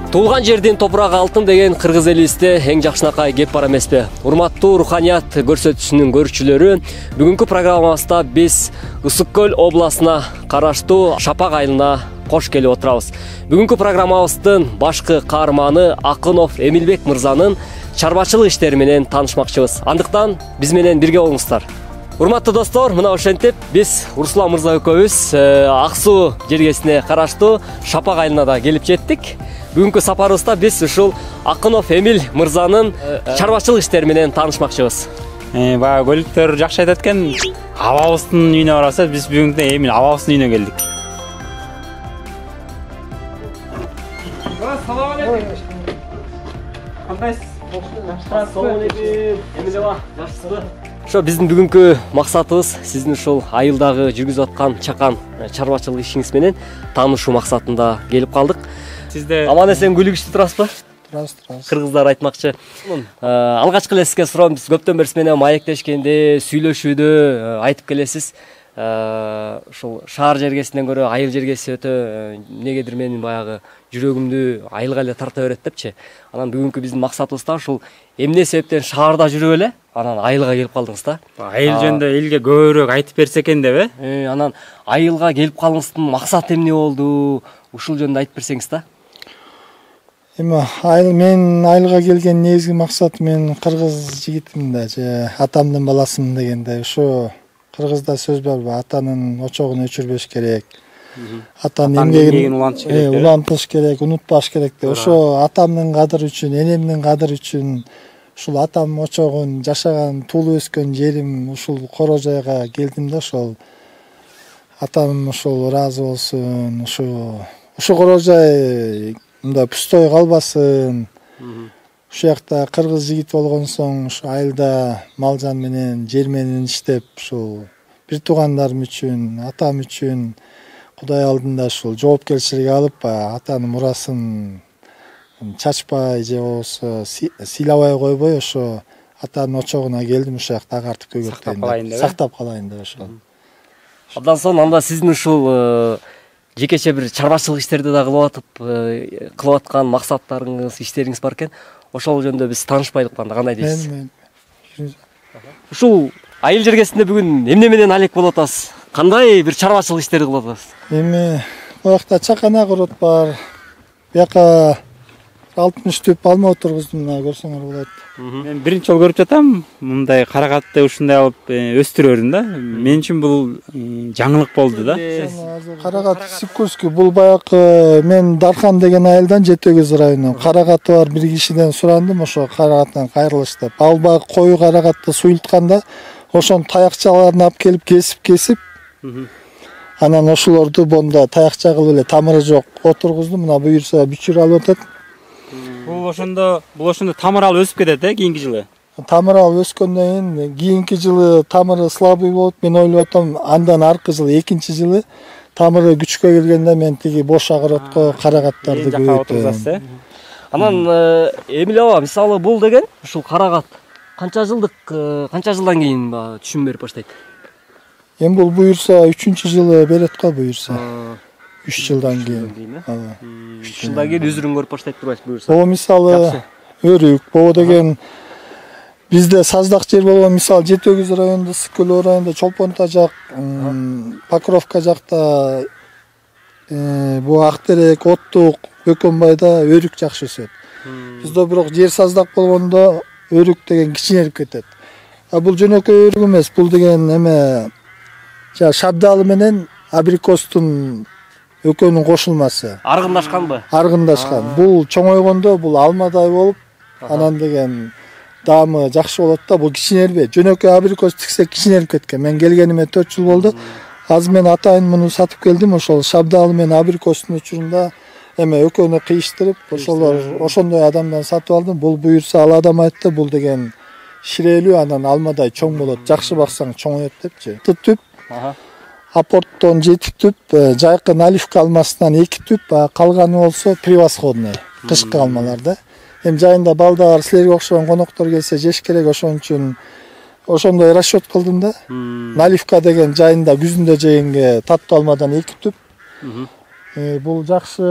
Туулган жердин топурагы алтын деген кыргыз элибизде эң жакшынакай кеп бар эмеспи? Урматтуу руханият көрсөтүүсүнүн көрүүчүлөрү, бүгүнкү программабызда биз Ысык көл областына караштуу Шапак айылына кош келип отурабыз. Бүгүнкү программабыздын башкы каарманы Акынов Эмилбек мырзанын чарбачылык иштери менен таанышмакчыбыз. Андыктан биз менен бирге болуңуздар. Урматтуу достор, мына ошентип биз Руслан мырза экөөбүз Ак суу жергесине караштуу Шапак айылына да келип жеттик. Бүгүнкү сапарыбызда биз ушул Акынов Эмил мырзанын чарбачылык иштери менен таанышмакчыбыз. Баа көлүктөр жакшы айтат экен. Абабыздын үйүнө барабыз. Биз бүгүн Эмил абабыздын үйүнө келдик. Салам алейкум. Кандайсыз? Салам алейкум. Эмил аба, жакшысызбы? Ошо биздин бүгүнкү максатыбыз сиздин ушул айылдагы жүргүзүп аткан чакан чарбачылык ишиңиз менен таанышуу максатында келип калдык. Сизде Аман эсен күлүгүчтүү турасызбы? Турабыз. Кыргыздар айтмакчы. Алгачкы эле сизге суроом, биз көптөн бери менен маектешкенде, сүйлөшүүдө айтып келесиз. Ушул шаар жергесинен көрө айыл жергеси өтө эмнегедир менин баягы жүрөгүмдү айылга эле тарта берет депчи. Анан бүгүнкү биздин максатыбыз да ушул эмне себептен шаарда жүрүп эле анан айылга келип калдыңыз да. айыл жөнүндө элге көбүрөөк айтып берсе экен деп, Анан айылга келип калгыңыздын максаты эмне болду? Ушул жөнүндө айтып берсеңиз да. Мен айылга келген негизги максат мен кыргыз жигитимин да, же атамдын баласымын дегенде, ушу кыргызда сөз барбы, атанын очогун өчүрбөш керек. Атанын эмгегин улантыш керек, унутпаш керек деп. Ошо атамдын кадыры үчүн, энемдин кадыры үчүн ушул атам очогун жашаган, туулуп өскөн жерим ушул Коро жайга келдим да, ошол атам ушул ыраазы болсун, ушу Коро жай мындай пустой калбасын. Ушул жакта кыргыз жигит болгон соң ушу айылда мал жан менен, жер менен иштеп, ушул бир туугандарым үчүн, атам үчүн Кудай алдында ушул жоопкерчилик алып, атанын мурасын чачпай же болбосо сыйлабай койбой, ошо атанын очогуна келдим, ушул жакта агартып көгөртөйүн деп, сактап калайын деп ошол. Абдан сонун, анда сиздин ушул жекече бир чарбачылык иштерди да кылып аткан максаттарыңыз, иштериңиз бар экен. Ошол жөнүндө биз таанышпайлык банда кандай дейсиз? Ушул айыл жергесинде бүгүн эмне менен алек болуп атасыз? Кандай бир чарбачылык иштерди кылып атасыз? Буякта чакана курут бар. Буяка 60 түп алма отургуздум, мына көрсөңөр болот. Мен биринчи жолу көрүп жатам, мындай карагатты ушундай алып өстүрөрүн да. Мен үчүн бул жаңылык болду да. Карагат Сикурский, бул баягы мен Дархан деген айылдан, Жетөгөз району. Карагаты бар бир кишиден сурандым, ошо карагаттан кайрылыш деп. Ал баягы кою карагатты суйултканда, ошонун таякчаларын алып келип кесип, анан ошолорду бонда таякча кылып эле тамыры жок отургуздум. Мына буюрса бүчүр алып атат. Бул ошондо тамыр алып өсүп кетет, кийинки жылы. Тамыр алып өскөндөн кийин кийинки жылы тамыры слабый болуп, мен ойлоп атам, андан аркы жылы, экинчи жылы тамыры күчкө келгенде мен тиги бош огородко карагаттарды көбөйтөм. Анан Эмил аба, мисалы бул деген ушул карагат канча жылдан кийин түшүм берип баштайт? Эми бул буюрса 3-чү жылы берет го, буюрса 3 жылдан кийин. 3 жылдан кийин үзүрүн көрүп баштайт турбайсыз буюрса. О, мисалы өрүк, боо деген бизде саздак жер болгон, мисалы Жетөгөз районунда, Ысык көл районунда, Чолпонта жак, Покровка жакта, бу Актерек, Оттук, Бөкөнбайда өрүк жакшы өсөт. Бизде бирок жер саздак болгондо өрүк деген кичинелип кетет. Бул жөнөкөй өрүк эмес, бул деген эме шабдалы менен абрикостун экөөнүн кошулмасы. Аргындашканбы? Аргындашкан. Бул чоңойгондо бул алмадай болуп, анан деген даамы жакшы болот да. Бул кичинелбей. Жөнөкөй абрикос тиксек кичинелип кеткен. Мен келгениме 4 жыл болду. Азыр мен атайын муну сатып келдим. Ошол шабдалы менен абрикостун учурунда эме экөөнү кыйыштырып, ошондой адамдан сатып алдым. Бул буюрса ал адам айтты, бул деген ширелүү, анан алмадай чоң болот. Жакшы баксаң чоңоет депчи. Түп апорттон 7 түп, жайкы наливка алмасынан 2 түп, калганы болсо превосходный, кышкы алмалар да. Эми жайында балдар, силерге окшогон коноктор келсе жеш керек, ошон үчүн ошондой расчет кылдым да. Наливка деген жайында күзүндө жегенге таттуу алмадан 2 түп. Бул жакшы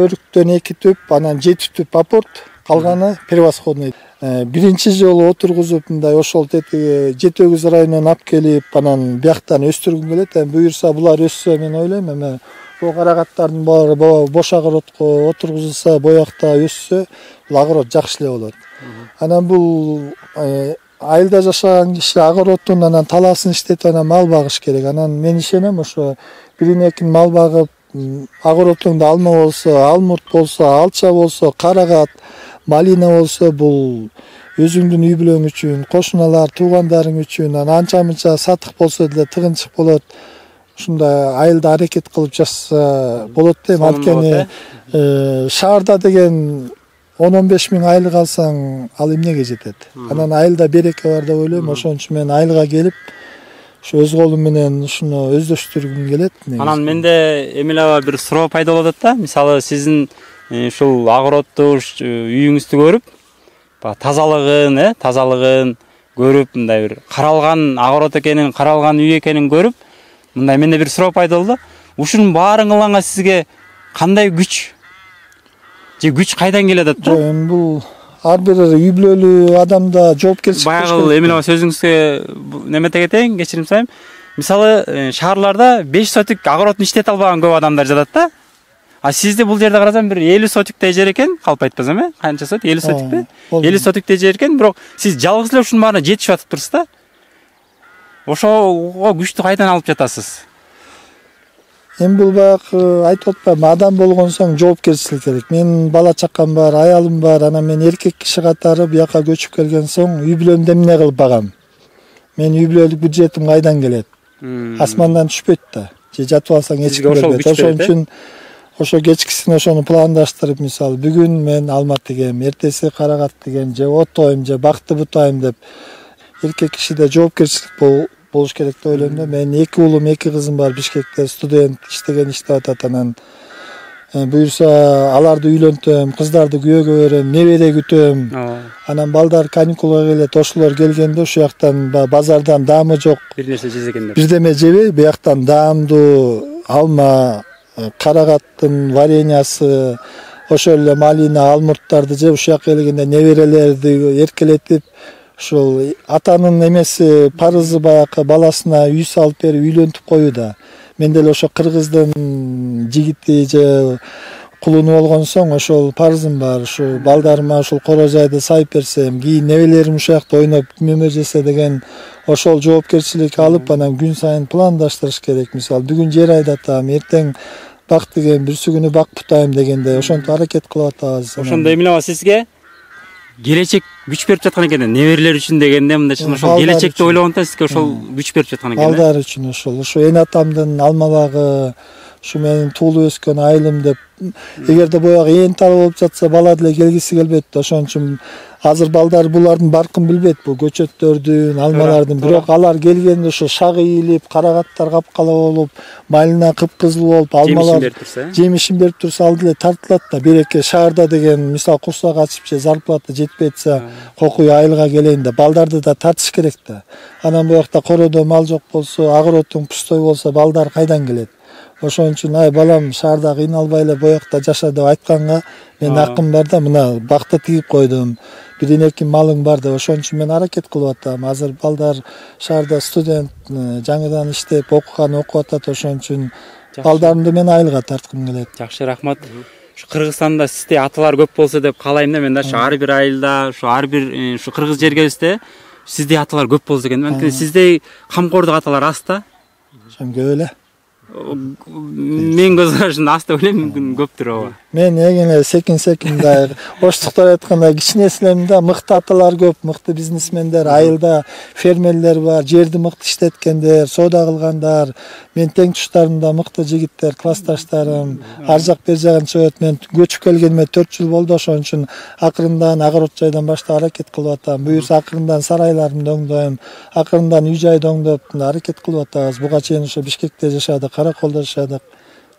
өрүктөн 2 түп, анан 7 түп апорт, калганы превосходный. Биринчи жолу отургузуп мындай ошол Жети Өгүз районунан алып келип, анан бияктан өстүргүм келет. Буюрса булар өссө мен ойлойм, эми бул карагаттардын баары бош огородко отургузулса, боякта өссө, бул огород жакшы эле болот. Анан бул айылда жашаган киши огородун анан талаасын иштетип анан мал багыш керек. Анан мен ишенем, ошо бирин-экин мал багып, огородуңда алма болсо, алмурт болсо, алча болсо, карагат, малина болсо, бул өзүңдүн үй бүлөң үчүн, кошуналар, туугандарың үчүн, анан анча-мынча сатык болсо деле тыгынчык болот. Ушундай айылда аракет кылып жашса болот дейм. Анткени шаарда деген 10-15 миң айлык алсаң, ал эмнеге жетет? Анан айылда береке бар деп ойлойм. Ошон үчүн мен айылга келип, ошо өз колум менен ушуну өздөштүргүм келет. Анан менде эмеле бир суроо пайда болот да. Мисалы сиздин ушул огородду, үйүңүздү көрүп, тазалыгын көрүп, мындай бир каралган огород экенин, каралган үй экенин көрүп, мындай менде бир суроо пайда болду. Ушунун баарын кылганга сизге кандай күч же күч кайдан келет атат? Эми бул ар бир үй бүлөлүү адамда жоопкерчилик. Баягы эмеле сөзүңүзгө немете кетейин, кечирим сурайм. Мисалы шаарларда 5 сотик огородун иштете албаган көп адамдар жатат да. А сизде бул жерде карасам бир 50 сотиктей жер экен, калп айтпасам, канча сотик? 50 сотикпи? 50 сотиктей жер экен, бирок сиз жалгыз эле ушунун баарына жетишип атып турсуз да. Ошого күчтү кайдан алып жатасыз? Эми бул баягы айтып атпайбы, адам болгон соң жоопкерчилик керек. Менин бала чакам бар, аялым бар, анан мен эркек киши катары бияка көчүп келген соң үй бүлөмдү эмне кылып багам? Мен үй бүлөлүк бюджетим кайдан келет? Асмандан түшпөйт да. Же жатып алсаң эч ким бербейт. Ошон үчүн ошо кечкисин ошону пландаштырып, мисалы бүгүн мен алма тигем, эртеси карагат тигем, же отойм, же бакты бутайм деп эркек кишиде жоопкерчилик болуш керек деп ойлойм да. Мен 2 уулум, 2 кызым бар, Бишкекте студент иштеп атат. Анан буюрса аларды үйлөнтөм, кыздарды күйөөгө берем, небере күтөм. Анан балдар каникулга келет, ошолор келгенде ушул жактан базардан даамы жок бир нерсе жесекен деп. Бирдеме жебей, бияктан даамдуу алма, карагаттын вареньясы, ошол эле малина, алмурттарды жеп, ушул жака келгенде неберелерди эркелетип, ушул атанын эмеси, парызы баягы баласына үй салып берип үйлөнтүп коюу да. Мен деле ошо кыргыздын жигити же кулуну болгон соң ошол парызым бар. Ушу балдарыма ушул корожайды сайып берсем, кийин небелерим ушул жакта ойноп мөмө жесе деген ошол жоопкерчилик алып, анан күн сайын пландаштырыш керек. Мисалы бүгүн жер айдатам, эртең бак деген, бүрсү күнү бак бутайм дегенде ошентип аракет кылып атабыз. Ошондо эмне сизге келечек күч берип жаткан экен, неберелер үчүн дегенде мындай ошол келечекти ойлогондо сизге ошол күч берип жаткан экен. Балдар үчүн ошо эне атамдын алма багы, ушу менин туулуп өскөн айылым деп. Эгерде боягы ээн тал болуп жатса, бала деле келгиси келбейт. Ошон үчүн азыр балдар булардын баркын билбейт, бул көчөттөрдүн, алмалардын. Бирок алар келгенде ошо шагы ийилип, карагаттар капкала болуп, малина кыпкызыл болуп, алмалар жемишин берип турса, ал деле тартылат да. Береке шаарда деген, мисалы курсак ачып же зарплата жетпей атса, кокуй айылга келейин да, балдарды да тартыш керек да. Анан буякта короодо мал жок болсо, огородуң пустой болсо, балдар кайдан келет? Ошон үчүн ай балам шаарда кыйналбай эле буякта жаша деп айтканга мен акым бар да, мына бакты тигип койдум. Бирин-эки малың бар деп. Ошон үчүн мен аракет кылып атам. Азыр балдар шаарда студент, жаңыдан иштеп, окуган окуп атат. Ошон үчүн балдарымды мен айылга тарткым келет. Жакшы, рахмат. Ушу Кыргызстанда сизде аталар көп болсо деп каалайм да. Мен да ар бир айылда, ар бир ушу кыргыз жергебизде сизде аталар көп болсо экен. Анткени сизде камкордук аталар аз да. Ошон көп эле. Мен көз карашымда аз деп ойлойм, мүмкүн көптүр ооба. Мен эгене секин мындай оштуктар айтканда кичинесилерим да, мыкты аталар көп, мыкты бизнесмендер, айылда фермерлер бар, жерди мыкты иштеткендер, соода кылгандар. Мен тең туштарымда мыкты жигиттер, классташтарым, ар жак бер жагын чыгып, мен көчүп келгениме 4 жыл болду. Ошон үчүн акырындан огород жайдан баштап аракет кылып атам. Буюрса акырындан сарайларымды оңдойм, акырындан үй жайды оңдоп аракет кылып атабыз. Буга чейин ошо Бишкекте жашадык, Караколдо жашадык.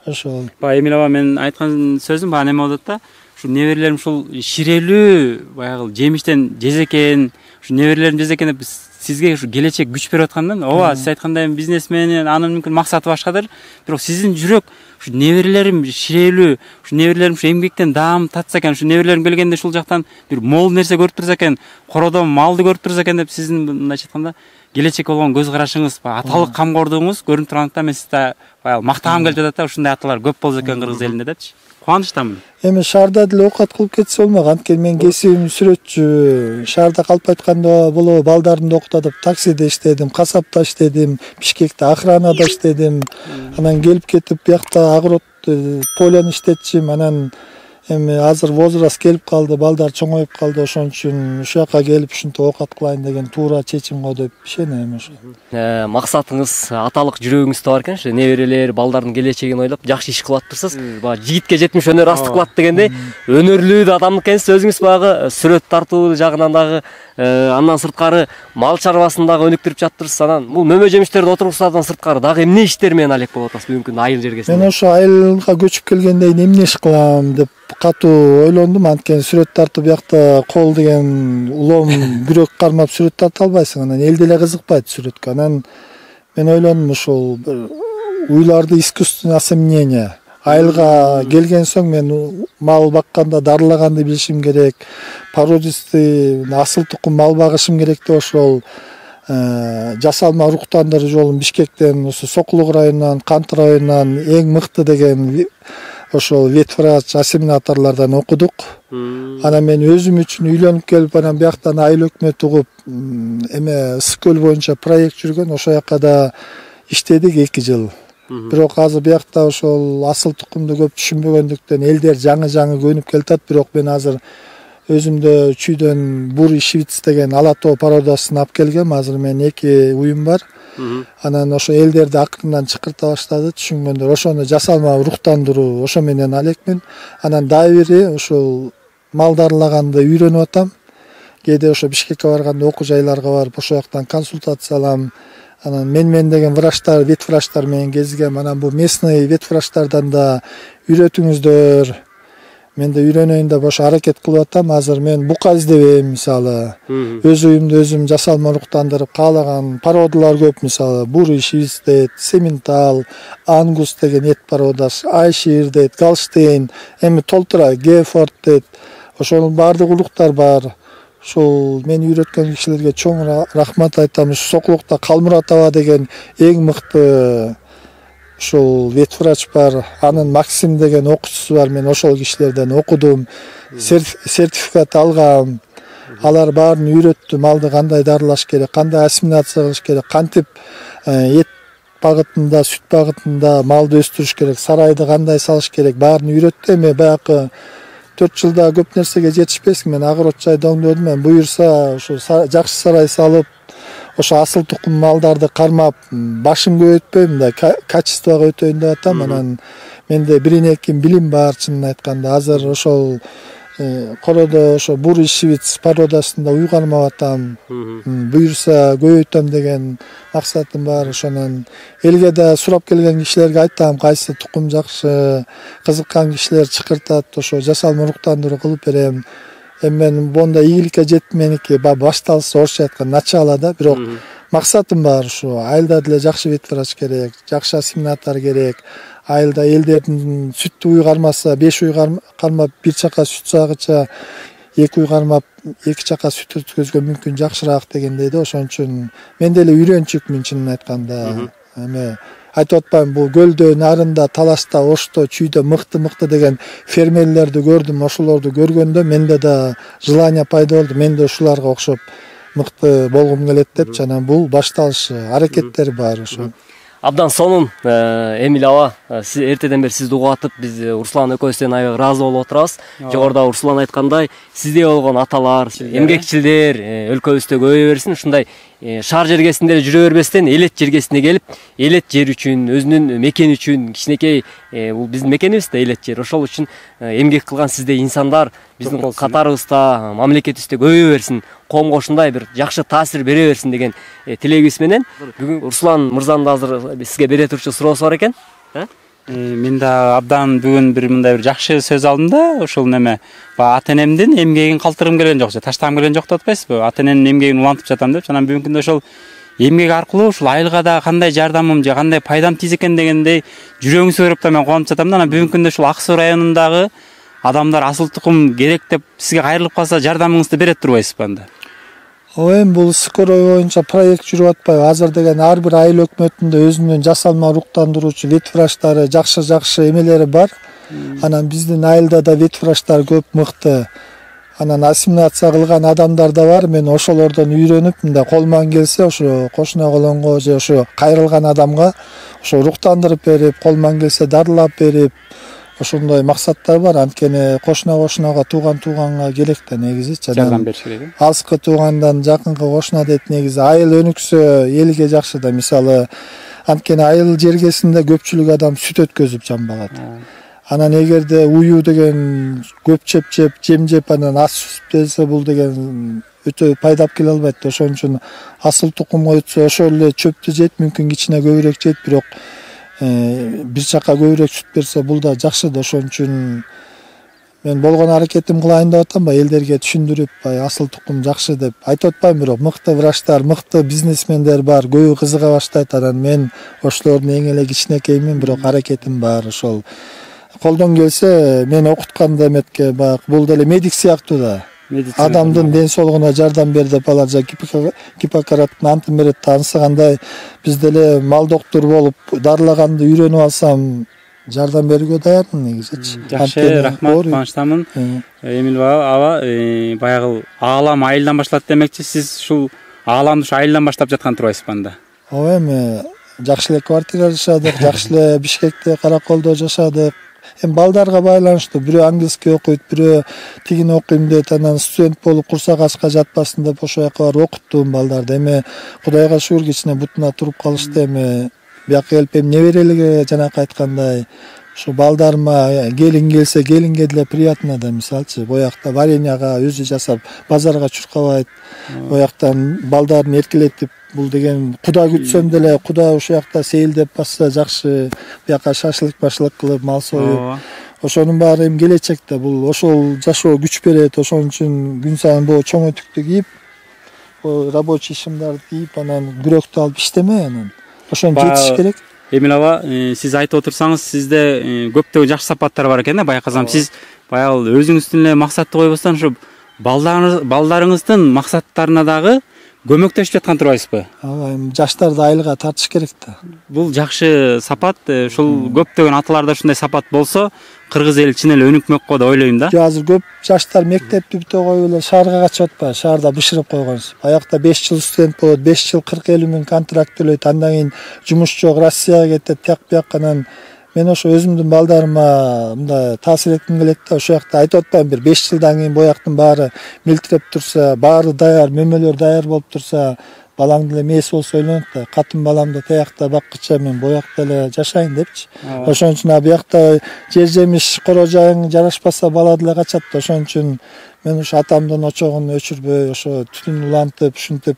Ошол. Эмиле аба мен айткан сөзүм баа неме болот да. Ушу неберелерим ушул ширелүү баягы жемиштен жезе экен, ушу неберелерим жезе экен деп сизге ушу келечек күч берип аткандан, ооба, сиз айткандай бизнесмен, анын мүмкүн максаты башкадыр. Бирок сиздин жүрөк ушу неберелерим ширелүү, ушу неберелерим ушу эмгектен даам татса экен, ушу неберелерим келгенде ушул жактан бир мол нерсе көрүп турса экен, кородон малды көрүп турса экен деп сиздин мындайча айтканда келечекке болгон көз карашыңыз, аталык камкордугуңуз көрүнүп тургандыктан мен сизди баягы мактагым келип жатат да, ушундай аталар көп болсо экен кыргыз элинде депчи. Кубанычтамын. Эми шаарда деле оокат кылып кетсе болмок. Анткени мен кесибим сүрөтчү. Шаарда калып айтканда болобу балдарды окутуп таксиде иштедим, касапта иштедим, Бишкекте охранада иштедим. Анан келип кетип биякта огород поляны иштетчим. Анан эми азыр возраст келип калды, балдар чоңоюп калды. Ошон үчүн ушул жака келип ушинтип оокат кылайын деген туура чечим го деп ишенем ошо. Максатыңыз, аталык жүрөгүңүздө бар экен, ушу неберелер, балдардын келечегин ойлоп жакшы иш кылып атырсыз. Баягы жигитке жетмиш өнөр астык кылат дегендей, өнөрлүү да адам экенсиз. Өзүңүз баягы сүрөт тартуу жагынан дагы, андан сырткары мал чарбасын дагы өнүктүрүп жатырсыз. Анан бул мөмө жемиштерди отургузуудан сырткары дагы эмне иштер менен алек болуп атасыз бүгүнкү күндө айыл жергесинде? Мен ошо айылга көчүп келгенде эмне иш кылам деп катуу ойлондум. Анткени сүрөт тартып биякта кол деген улам бирөөк кармап сүрөт тарта албайсың. Анан эл деле кызыкпайт сүрөткө. Анан мен ойлондум ушул уйларды искусственное осеменение. Айылга келген соң мен мал бакканда дарылаганды билишим керек, породистый асыл тукум мал багышым керек деп ошол жасалма уруктандыруу жолун Бишкектен, ошо Сокулук районунан, Кант районунан эң мыкты деген ошол ветврач ассимиляторлордон окудук. Анан мен өзүм үчүн үйлөнүп келип, анан бияктан айыл өкмөт угуп, эме Ысык көл боюнча проект жүргөн. Ошол жака да иштедик 2 жыл. Бирок азыр биякта ошол асыл тукумду көп түшүнбөгөндүктөн элдер жаңы көнүп келатат. Бирок мен азыр өзүмдө чүйдөн Бури Швиц деген ала тоо породасын алып келгем. Азыр мен 2 уюм бар. Анан ошо элдерди акырындан чакырта баштады, түшүнгөндөр. Ошону жасалма уруктандыруу, ошо менен алекмин. Анан дагы бири ошол мал дарылаганды үйрөнүп атам. Кээде ошо Бишкекке барганда окуу жайларга барып, ошол жактан консультация алам. Анан мен деген врачтар, ветврачтар менен кезигем. Анан бул местный ветврачтардан да үйрөтүңүздөр. Мен да үйрөнөйүн деп ошо аракет кылып атам. Азыр мен бука издебейм, мисалы. Өз уюмду өзүм жасалма уруктандырып каалаган породалар көп, мисалы. Бури Швиц дейт, Сементал, Ангус деген эт породасы, Айшир дейт, Галштейн, эми толтура Гефорд дейт. Ошонун баардык улуктар бар. Ошол мени үйрөткөн кишилерге чоң рахмат айтам. Сокулукта Калмуратова деген эң мыкты ошол ветврач бар. Анын Максим деген окуучусу бар. Мен ошол кишилерден окудум, сертификат алгам. Алар баарын үйрөттү. Малды кандай дарылаш керек, кандай ассимиляция кылыш керек, кантип эт багытында, сүт багытында малды өстүрүш керек, сарайды кандай салыш керек, баарын үйрөттү. Эми баягы 4 жылда көп нерсеге жетишпесин. Мен огород жайды оңдодум. Мен буюрса ошо жакшы сарай салып, ошо асыл тукум малдарды кармап, башым көбөйтпөйм да, качествого өтөйүн деп атам. Анан менде бирин-эки билим бар, чынын айтканда. Азыр ошол кородо ошо Бури Швиц породасында уйгармап атам. Буюрса көбөйтөм деген максатым бар. Ошонун элге да сурап келген кишилерге айтам, кайсы тукум жакшы, кызыккан кишилер чакыртат, ошо жасалма уруктандыруу кылып берем. Эми мен монда ийгиликке жетип меники башталса, орусча айтканда начало да. Бирок максатым бар ушу. Айылда деле жакшы ветврач керек, жакшы ассимилятор керек. Айылда элдердин сүттү уй кармаса, 5 уй кармап, 1 чака сүт сагыча, 2 уй кармап, 2 чака сүт өткөзгөн мүмкүн жакшыраак дегендей да. Ошон үчүн мен деле үйрөнчүкмүн, чынын айтканда. Эми айтып атпайм, бул көлдө, нарында, талашта, Ошто, чүйдө мыкты деген фермерлерди көрдүм. Ошолорду көргөндө менде да желание пайда болду. Мен да ушуларга окшоп мыкты болгум келет деп, жана бул башталышы, аракеттер бар ошо. Абдан сонун. Эмил аба, сиз эртеден бери сизди угатып, биз Руслан экөөбүздөн аябай ыраазы болуп отурабыз. Жогоруда Руслан айткандай, сизде болгон аталар, эмгекчилдер өлкөбүздө көбөйө берсин. Ушундай шаар жергесинде жүрө бербестен элет жергесине келип, элет жер үчүн, өзүнүн мекени үчүн, кичинекей бул биздин мекенибиз да, элет жер. Ошол үчүн эмгек кылган сиздей инсандар биздин катарыбызда, мамлекетибизде көбөйө берсин, коомго ушундай бир жакшы таасир бере берсин деген тилегибиз менен бүгүн Руслан мырзанын азыр сизге бере турчу суроосу бар экен. Мен да абдан бүгүн бир мындай бир жакшы сөз алдым да, ошол неме баягы ата энемдин эмгегин калтыргым келген жок, таштагым келген жок деп атпайсызбы? Ата эненин эмгегин улантып жатам деп. Анан бүгүнкү күндө ошол эмгек аркылуу ушул айылга да кандай жардамым же кандай пайдам тийс экен дегендей жүрөгүңүз көрүп да мен кубанып жатам да. Анан бүгүнкү күндө ушул Ак Суу районундагы адамдар асыл тукум керек деп сизге кайрылып калса жардамыңызды берет турбайсызбы анда? Ооба, эми бул скорой боюнча проект жүрүп атпайбы? Азыр деген ар бир айыл өкмөтүндө өзүнүн жасалма уруктандыруучу ветврачтары, жакшы эмелери бар. Анан биздин айылда да ветврачтар көп, мыкты. Анан ассимиляция кылган адамдар да бар. Мен ошолордон үйрөнүп, мындай колуман келсе ошо кошуна колонго же ошо кайрылган адамга ошо уруктандырып берип, колуман келсе дарылап берип, ошондой максаттар бар. Анткени кошунага тууганга керек да негизи. Жардам бериш керек. Алыскы туугандан жакынкы кошуна дейт негизи. Айыл өнүксө элге жакшы да. Мисалы, анткени айыл жергесинде көпчүлүк адам сүт өткөзүп жамбагат. Анан эгерде уюу деген көп жем жеп анан аз сүт берсе, бул деген өтө пайдап келе албайт. Ошон үчүн асыл тукум койтсо ошол эле чөптү жейт, мүмкүн кичине көбүрөөк жейт, бирок бир чакка көбүрөөк сүт берсе бул да жакшы да. Ошон үчүн мен болгон аракетим кылайын деп атам, элдерге түшүндүрүп, асыл тукум жакшы деп айтып атпайм, бирок мыкты врачтар, мыкты бизнесмендер бар, көбү кызыга баштайт. Анан мен ошолордун эң эле кичинекеймин, бирок аракетим бар. Ошол колдон келсе мен окутканда эметке баягы бул деле медик сыяктуу да. Адамдын ден соолугуна жардам бер деп алар, Гиппократтын антын берет, таанысыгандай биз деле мал доктуру болуп дарылаганды үйрөнүп алсам жардам берүүгө даярмын негизичи. Жакшы, рахмат, кубанычтамын. Эмил аба, баягы аалам айылдан башталат демекчи, сиз ушул ааламды ушу айылдан баштап жаткан турбайсызбы анда? Ооба, эми жакшы эле квартирада жашадык, жакшы эле Бишкекте, Караколдо жашадык. Эми балдарга байланыштуу, бирөө английский окуйт, бирөө тигини окуйм дейт, анан студент болуп курсак ачка жатпасын деп ошол жака барып окуттум балдарды. Эми Кудайга шүгүр кичине бутуна туруп калышты. Эми бияка келип неберелерге жанакы айткандай ушу балдарыма келин келсе, келинге деле приятно да. Мисалчы, боякта вареньяга өзү жасап базарга чуркабайт, бояктан балдарын эркелетип, бул деген Куда күтсөм деле, Куда ушул жакта сейилдеп басса жакшы, бияка шашлык кылып, мал союп. Ошонун баары эми келечекте бул ошол жашоо күч берет. Ошон үчүн күн сайын бул чоң этүктү кийип, рабочий шымдарды кийип, анан күрөктү алып иштемей, анан ошону жетиш керек. Эмил аба, сиз айтып отурсаңыз, сизде көптөгөн жакшы сапаттар бар экен да, байкасам. Сиз баягы өзүңүздүн эле максатты койбостон ушу балдарыңыздын максаттарына дагы көмөктөшүп жаткан турбайсызбы? Ооба, эми жаштарды айылга тартыш керек да. Бул жакшы сапат. Ушул көптөгөн аталарда ушундай сапат болсо, кыргыз эли чын эле өнүкмөк го деп ойлойм да. Азыр көп жаштар мектепти бүтө коюп эле шаарга качып атпайбы? Шаарда бышырып койгонсуз. Аякта 5 жыл студент болот, 5 жыл 40-50 миң контракт төлөйт, андан кийин жумуш жок, Россияга кетет, тияк-бияк. Анан мен ошо өзүмдүн балдарыма мындай таасир этким келет да. Ошол жакта айтып атпайм, бир 5 жылдан кийин бояктын баары милтиреп турса, баары даяр, мөмөлөр даяр болуп турса, балаң деле мээс болсо ойлонот да. Катын баламды таякта баккыча мен боякта эле жашайын депчи. Ошон үчүн буякта жер жемиш, кора жайың жарашпаса бала деле качат. Ошон үчүн мен ушу атамдын очогун өчүрбөй, ошо түтүн улантып, ушинтип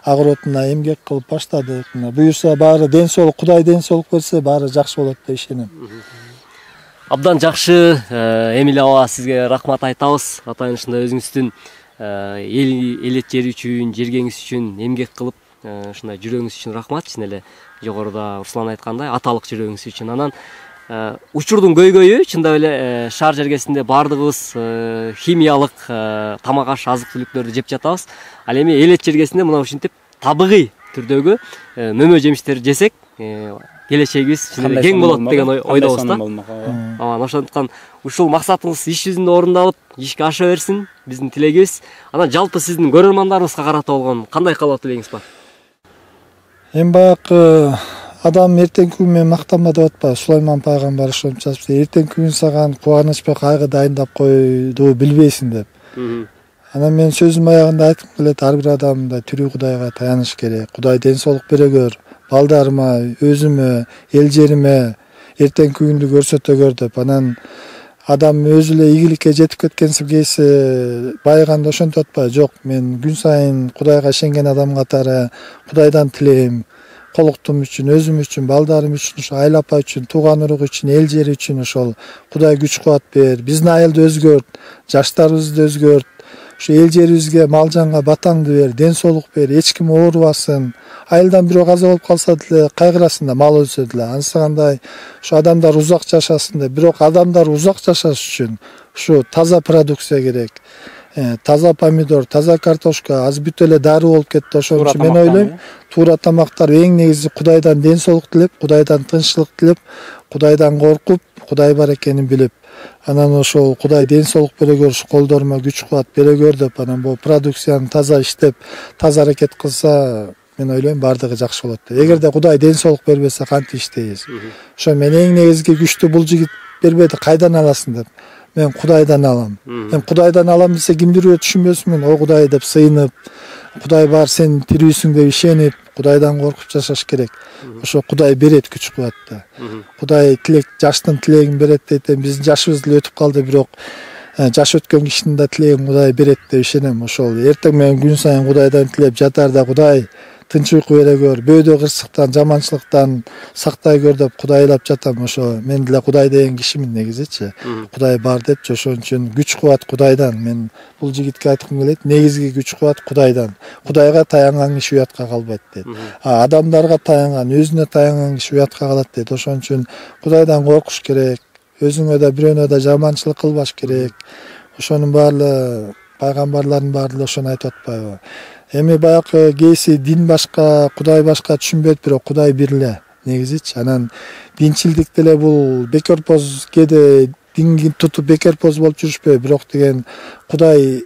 агыротуна эмгек кылып баштадык. Буюрса баары ден соолук, Кудай ден соолук берсе баары жакшы болот деп ишенем. Абдан жакшы, Эмил аба, сизге рахмат айтабыз. Атайын ушундай өзүңүздүн элет жери үчүн, жергеңиз үчүн эмгек кылып, ушундай жүрөгүңүз үчүн рахмат. Чын эле жогоруда Руслан айткандай, аталык жүрөгүңүз үчүн. Анан учурдун көйгөйү чындап эле шаар жергесинде баардыгыбыз химиялык тамак аш, азык түлүктөрдү жеп жатабыз. Ал эми элет жергесинде мына ушинтип табигый түрдөгү мөмө жемиштерди жесек, келечегибиз чын эле кең болот деген ойдобуз да. Ошондуктан ушул максатыңыз иш жүзүндө орундалып, ишке аша берсин биздин тилегибиз. Анан жалпы сиздин көрөрмандарыбызга карата болгон кандай каалоо тилегиңиз бар? Эми баягы адам эртеңки күн менен мактанма деп атпайбы? Сулайман пайгамбар ошентип жазыпты. Эртеңки күн саган кубанычпы, кайгы дайындап койду билбейсиң деп. Анан мен сөзүм аягында айткым келет, ар бир адам да тирүү Кудайга таяныш керек. Кудай ден соолук берөгөр, балдарыма, өзүмө, эл жериме эртеңки күндү көрсөтөгөр деп. Анан адам өзү эле ийгиликке жетип кеткен кейсе байыганда ошентип атпайбы? Жок, мен күн сайын Кудайга ишенген адам катары Кудайдан тилейм. колуктум үчүн, өзүм үчүн, балдарым үчүн, ошо айыл апа үчүн, тууган урук үчүн, эл жери үчүн ошол Кудай күч кубат бер. Биздин айылды өзгөрт, жаштарыбызды өзгөрт. Ошо эл жерибизге, мал жанга батаңды бер, ден соолук бер, эч ким оорубасын. Айылдан бирөө каза болуп калса деле кайгырасың да, мал өлсө деле. Ансыгандай ошо адамдар узак жашасын деп, бирок адамдар узак жашаш үчүн ушу таза продукция керек. Таза помидор, таза картошка, аз бүт эле дароо болуп кетти. Ошон үчүн мен ойлойм, туура тамактар эң негизи Кудайдан ден соолук тилеп, Кудайдан тынччылык тилеп, Кудайдан коркуп, Кудай бар экенин билип, анан ошол Кудай ден соолук бере көр, колдорума күч кубат бере көр деп, анан бул продукцияны таза иштеп, таза аракет кылса, мен ойлойм бардыгы жакшы болот деп. Эгерде Кудай ден соолук бербесе кантип иштейбиз? Ошо мен эң негизги күчтү бул жигит бербейди, кайдан аласың деп. Мен Кудайдан алам. Мен Кудайдан алам десе кимдир түшүнбөсүмүн. О Кудай деп сыйынып, Кудай бар, сен тирүүсүң деп ишенип, Кудайдан коркуп жашаш керек. Ошо Кудай берет күч кубатты. Кудай тилек, жаштын тилегин берет дейт. Биздин жашыбыз деле өтүп калды, бирок жаш өткөн кишинин да тилегин Кудай берет деп ишенем. Ошол эртең менен күн сайын Кудайдан тилеп жатарда, Кудай тынч уйку бере көр, бөөдө кырсыктан, жаманчылыктан сактай көр деп Кудайлап жатам. Ошо мен деле Кудай деген кишимин негизичи. Кудай бар депчи, ошон үчүн күч кубат Кудайдан. Мен бул жигитке айткым келет, негизги күч кубат Кудайдан. Кудайга таянган киши уятка калбайт дейт. Адамдарга таянган, өзүнө таянган киши уятка калат дейт. Ошон үчүн Кудайдан коркуш керек. Өзүңө да бирөөнө да жаманчылык кылбаш керек. Ошонун баары пайгамбарлардын баары ошону айтып атпайбы? Эми баягы кейси дин башка, Кудай башка түшүнбөйт, бирок Кудай бир эле негизичи. Анан динчилдик деле бул бекерпоз, кээде динги тутуп бекерпоз болуп жүрүшпөйбү, бирок деген Кудай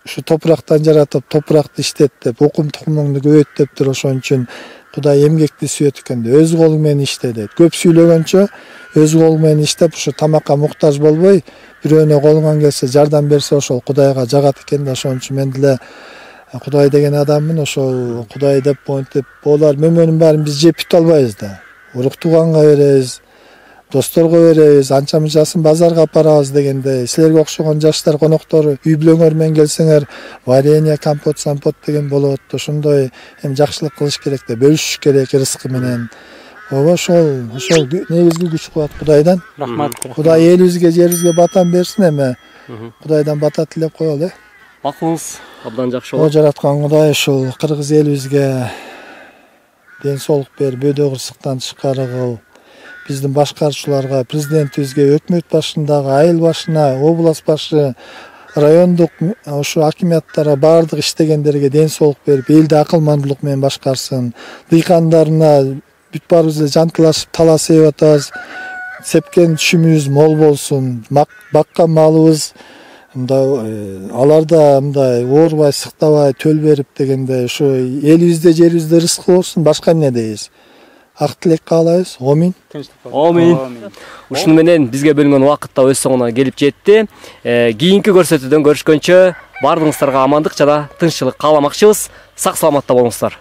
ушу топурактан жаратып, топуракты иштет деп, окум тукумуңду көбөйт дептир. Ошон үчүн Кудай эмгекти сүйөт экен да, өз колуң менен иште дейт. Көп сүйлөгөнчө өз колуң менен иштеп, ушу тамакка муктаж болбой, бирөөнө колуңан келсе жардам берсе, ошол Кудайга жагат экен да. Ошон үчүн мен деле Кудай деген адаммын, ошол Кудай деп монтип, болар мөмөнүн баарын биз жеп бүтө албайбыз да. Урук тууганга беребиз, досторго беребиз, анча мынчасын базарга апарабыз дегенде, силерге окшогон жаштар, коноктор үй бүлөңөр менен келсеңер, варенье, компот, сампот деген болот. Ошондой эми жакшылык кылыш керек да, бөлүшүш керек рызкы менен. Ооба ошол негизги күч кубат Кудайдан. Рахмат. Кудай элибизге, жерибизге батан берсин, эми Кудайдан бата тилеп коелу. Макулуңуз абдан жакшы О болот. жараткан Кудай ушул кыргыз элибизге ден соолук бер, бөөдө кырсыктан тышкары кыл. Биздин башкаруучуларга, президентибизге, өкмөт башындагы, айыл башына, область башы, райондук ошо акиматтарга, баардык иштегендерге ден соолук берип, элди акылмандуулук менен башкарсын. Дыйкандарына бүт баарыбыз эле жантылашып талас ээп атабыз. Сепкен түшүмүбүз мол болсун. Баккан малыбыз аларда мындай оорубай, сыктабай, төл берип дегенде, ушу элибизде, жерибизде рызкы болсун, башка эмне дейбиз? Ак тилек каалайбыз. Амин. Амин. Ушуну менен бизге бөлүнгөн убакыт да өз соңуна келип жетти. Кийинки көрсөтүүдөн көрүшкөнчө баардыгыңыздарга амандык жана тынччылык кааламакчыбыз. Сак саламатта болуңуздар.